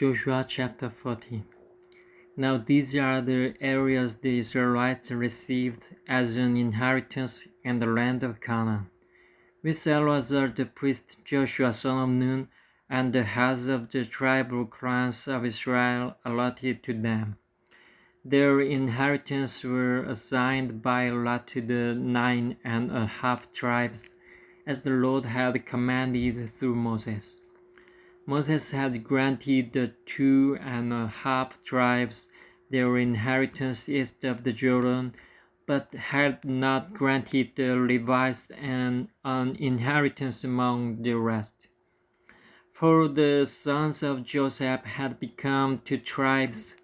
Joshua chapter 14. Now these are the areas the Israelites received as an inheritance in the land of Canaan, which Eleazar the priest, Joshua son of Nun, and the heads of the tribal clans of Israel allotted to them. Their inheritance were assigned by lot to the 9.5 tribes, as the Lord had commanded through Moses. Moses had granted the 2.5 tribes their inheritance east of the Jordan, but had not granted the Levites an inheritance among the rest. For the sons of Joseph had become 2 tribes,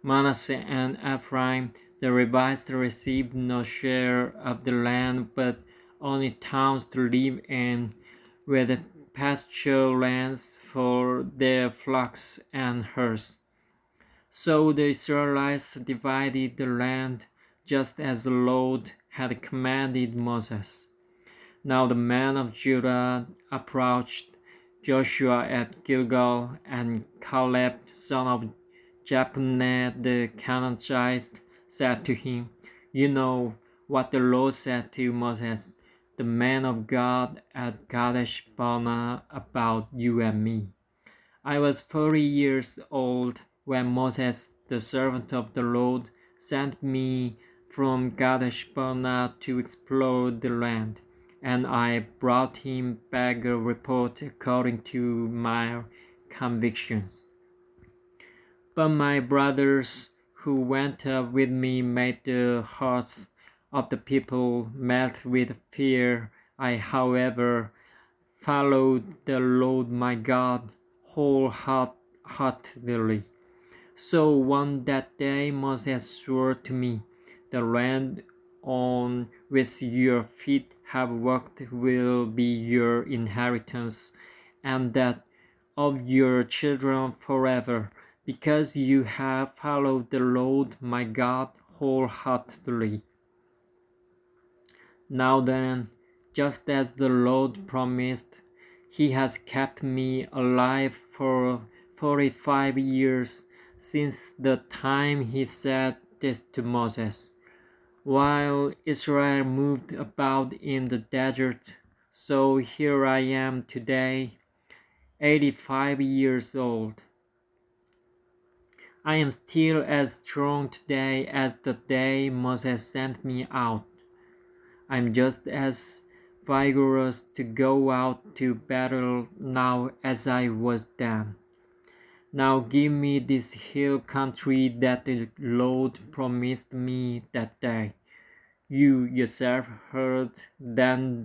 Manasseh and Ephraim. The Levites received no share of the land, but only towns to live in, with pasture lands for their flocks and herds. So the Israelites divided the land just as the Lord had commanded Moses. Now the men of Judah approached Joshua at Gilgal, and Caleb son of Jephunneh the Canaanite said to him, "You know what the Lord said to Moses, the man of God, at Kadesh Barnea about you and me. I was 40 years old when Moses, the servant of the Lord, sent me from Kadesh Barnea to explore the land, and I brought him back a report according to my convictions. But my brothers who went up with me made the hearts of the people melt with fear. I, however, followed the Lord my God wholeheartedly. So on that day Moses swore to me, the land on which your feet have walked will be your inheritance, and that of your children forever, because you have followed the Lord my God wholeheartedly. Now then, just as the Lord promised, he has kept me alive for 45 years since the time he said this to Moses, while Israel moved about in the desert. So here I am today, 85 years old. I am still as strong today as the day Moses sent me out. I'm just as vigorous to go out to battle now as I was then. Now give me this hill country that the Lord promised me that day. You yourself heard then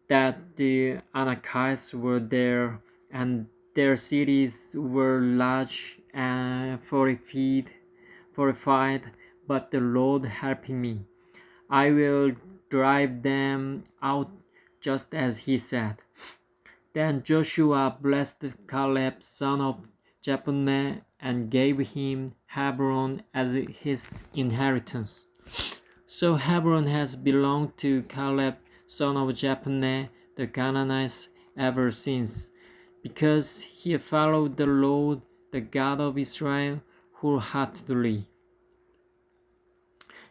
that the Anakites were there, and their cities were large and fortified, but the Lord helping me, I will drive them out just as he said. Then Joshua blessed Caleb son of Jephunneh and gave him Hebron as his inheritance. So Hebron has belonged to Caleb son of Jephunneh the Canaanite ever since, because he followed the Lord, the God of Israel, wholeheartedly.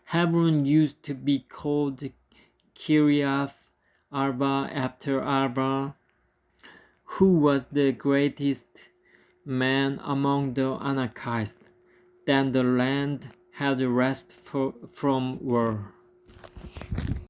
Hebron used to be called Kiriath Arba after Arba, who was the greatest man among the Anakites. Then the land had rest from war.